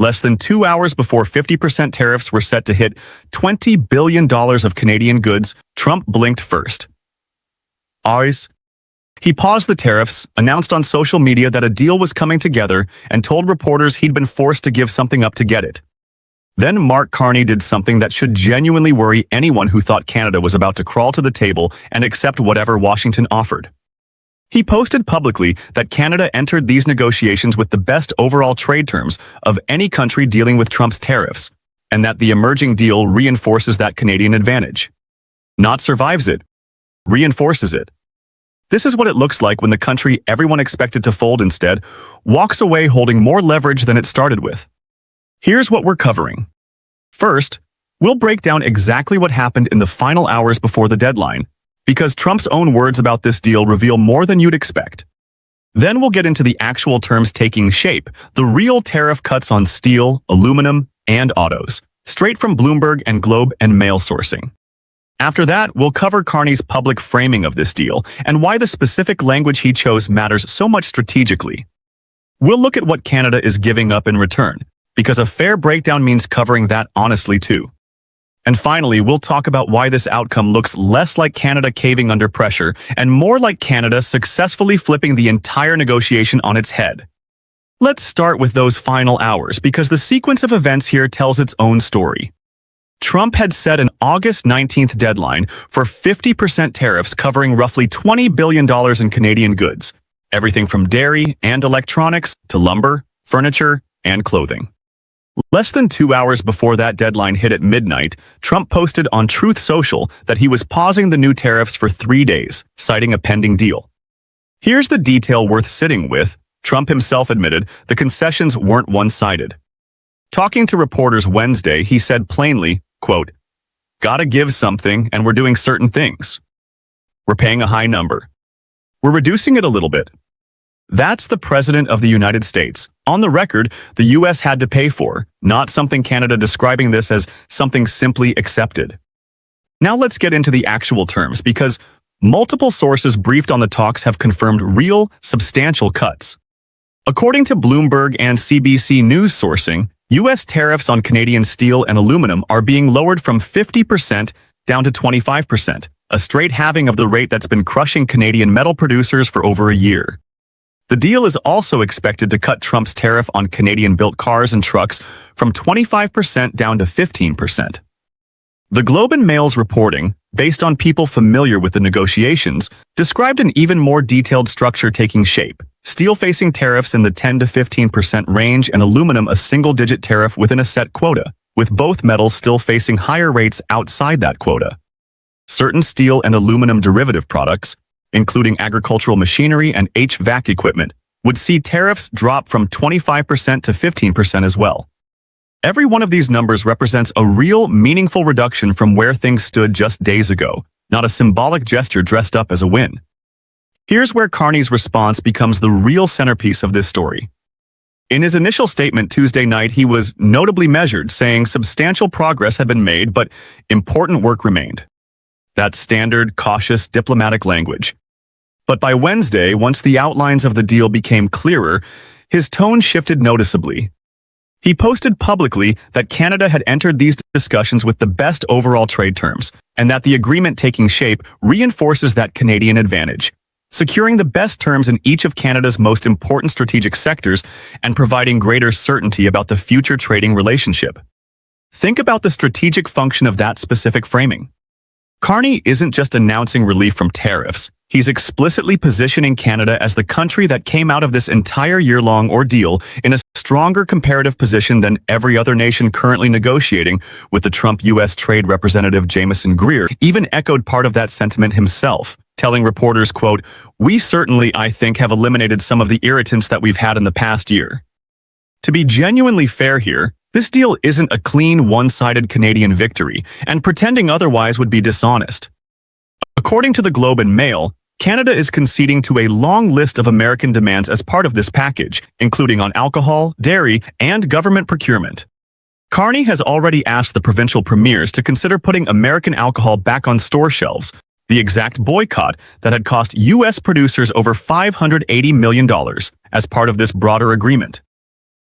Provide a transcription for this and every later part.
Less than 2 hours before 50% tariffs were set to hit $20 billion of Canadian goods, Trump blinked first. He paused the tariffs, announced on social media that a deal was coming together, and told reporters he'd been forced to give something up to get it. Then Mark Carney did something that should genuinely worry anyone who thought Canada was about to crawl to the table and accept whatever Washington offered. He posted publicly that Canada entered these negotiations with the best overall trade terms of any country dealing with Trump's tariffs, and that the emerging deal reinforces that Canadian advantage. Not survives it, reinforces it. This is what it looks like when the country everyone expected to fold instead walks away holding more leverage than it started with. Here's what we're covering. First, we'll break down exactly what happened in the final hours before the deadline, because Trump's own words about this deal reveal more than you'd expect. Then we'll get into the actual terms taking shape, the real tariff cuts on steel, aluminum, and autos, straight from Bloomberg and Globe and Mail sourcing. After that, we'll cover Carney's public framing of this deal and why the specific language he chose matters so much strategically. We'll look at what Canada is giving up in return, because a fair breakdown means covering that honestly too. And finally, we'll talk about why this outcome looks less like Canada caving under pressure and more like Canada successfully flipping the entire negotiation on its head. Let's start with those final hours because the sequence of events here tells its own story. Trump had set an August 19th deadline for 50% tariffs covering roughly $20 billion in Canadian goods, everything from dairy and electronics to lumber, furniture, and clothing. Less than 2 hours before that deadline hit at midnight, Trump posted on Truth Social that he was pausing the new tariffs for 3 days, citing a pending deal. Here's the detail worth sitting with. Trump himself admitted the concessions weren't one-sided. Talking to reporters Wednesday, he said plainly, quote, "Gotta give something, and we're doing certain things. We're paying a high number. We're reducing it a little bit." That's the President of the United States. On the record, the U.S. had to pay for, not something Canada describing this as something simply accepted. Now let's get into the actual terms, because multiple sources briefed on the talks have confirmed real, substantial cuts. According to Bloomberg and CBC News sourcing, U.S. tariffs on Canadian steel and aluminum are being lowered from 50% down to 25%, a straight halving of the rate that's been crushing Canadian metal producers for over a year. The deal is also expected to cut Trump's tariff on Canadian-built cars and trucks from 25% down to 15%. The Globe and Mail's reporting, based on people familiar with the negotiations, described an even more detailed structure taking shape, steel facing tariffs in the 10 to 15% range and aluminum a single-digit tariff within a set quota, with both metals still facing higher rates outside that quota. Certain steel and aluminum derivative products, including agricultural machinery and HVAC equipment, would see tariffs drop from 25% to 15% as well. Every one of these numbers represents a real, meaningful reduction from where things stood just days ago, not a symbolic gesture dressed up as a win. Here's where Carney's response becomes the real centerpiece of this story. In his initial statement Tuesday night, he was notably measured, saying substantial progress had been made, but important work remained. That's standard, cautious, diplomatic language. But by Wednesday, once the outlines of the deal became clearer, his tone shifted noticeably. He posted publicly that Canada had entered these discussions with the best overall trade terms, and that the agreement taking shape reinforces that Canadian advantage, securing the best terms in each of Canada's most important strategic sectors and providing greater certainty about the future trading relationship. Think about the strategic function of that specific framing. Carney isn't just announcing relief from tariffs. He's explicitly positioning Canada as the country that came out of this entire year-long ordeal in a stronger comparative position than every other nation currently negotiating, with the Trump U.S. Trade Representative Jamieson Greer even echoed part of that sentiment himself, telling reporters, quote, "We certainly, I think, have eliminated some of the irritants that we've had in the past year." To be genuinely fair here, this deal isn't a clean, one-sided Canadian victory, and pretending otherwise would be dishonest. According to the Globe and Mail, Canada is conceding to a long list of American demands as part of this package, including on alcohol, dairy, and government procurement. Carney has already asked the provincial premiers to consider putting American alcohol back on store shelves, the exact boycott that had cost U.S. producers over $580 million as part of this broader agreement.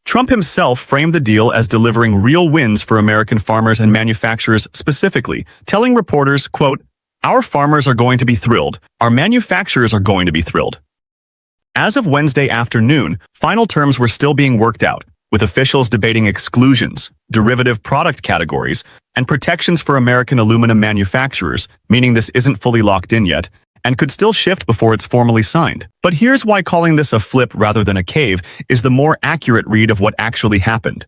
Trump himself framed the deal as delivering real wins for American farmers and manufacturers specifically, telling reporters, quote, "Our farmers are going to be thrilled. Our manufacturers are going to be thrilled." As of Wednesday afternoon, final terms were still being worked out, with officials debating exclusions, derivative product categories, and protections for American aluminum manufacturers, meaning this isn't fully locked in yet, and could still shift before it's formally signed. But here's why calling this a flip rather than a cave is the more accurate read of what actually happened.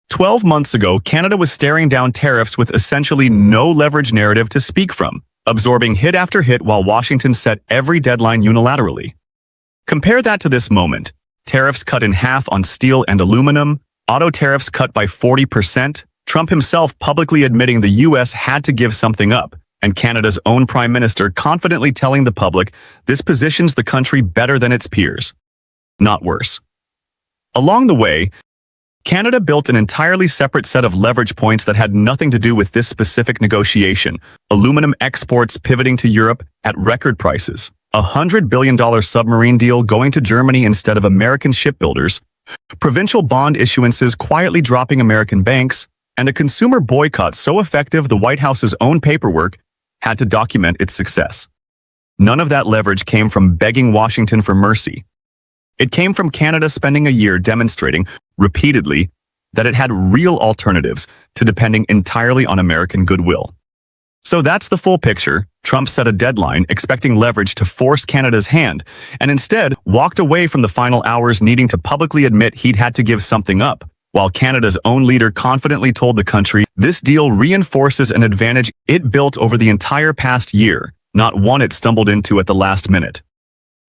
12 months ago, Canada was staring down tariffs with essentially no leverage narrative to speak from, absorbing hit after hit while Washington set every deadline unilaterally. Compare that to this moment. Tariffs cut in half on steel and aluminum, auto tariffs cut by 40%, Trump himself publicly admitting the U.S. had to give something up, and Canada's own Prime Minister confidently telling the public this positions the country better than its peers, not worse. Along the way, Canada built an entirely separate set of leverage points that had nothing to do with this specific negotiation, aluminum exports pivoting to Europe at record prices, a $100 billion submarine deal going to Germany instead of American shipbuilders, provincial bond issuances quietly dropping American banks, and a consumer boycott so effective the White House's own paperwork had to document its success. None of that leverage came from begging Washington for mercy. It came from Canada spending a year demonstrating, repeatedly, that it had real alternatives to depending entirely on American goodwill. So that's the full picture. Trump set a deadline, expecting leverage to force Canada's hand, and instead walked away from the final hours needing to publicly admit he'd had to give something up, while Canada's own leader confidently told the country this deal reinforces an advantage it built over the entire past year, not one it stumbled into at the last minute.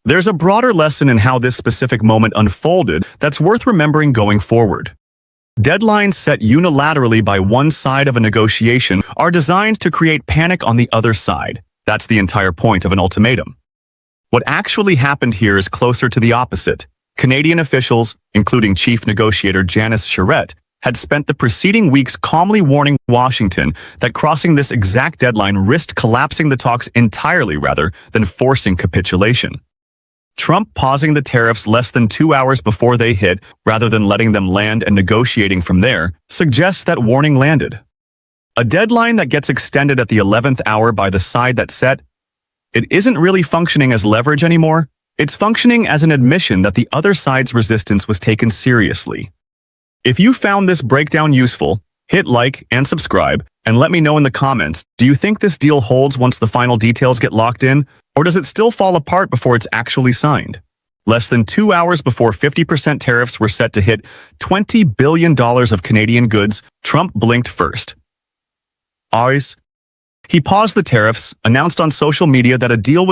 There's a broader lesson in how this specific moment unfolded that's worth remembering going forward. Deadlines set unilaterally by one side of a negotiation are designed to create panic on the other side. That's the entire point of an ultimatum. What actually happened here is closer to the opposite. Canadian officials, including Chief Negotiator Janice Charette, had spent the preceding weeks calmly warning Washington that crossing this exact deadline risked collapsing the talks entirely rather than forcing capitulation. Trump pausing the tariffs less than 2 hours before they hit, rather than letting them land and negotiating from there, suggests that warning landed. A deadline that gets extended at the 11th hour by the side that set it isn't really functioning as leverage anymore. It's functioning as an admission that the other side's resistance was taken seriously. If you found this breakdown useful, hit like and subscribe, and let me know in the comments, do you think this deal holds once the final details get locked in, or does it still fall apart before it's actually signed? Less than 2 hours before 50% tariffs were set to hit $20 billion of Canadian goods, Trump blinked first. He paused the tariffs, announced on social media that a deal was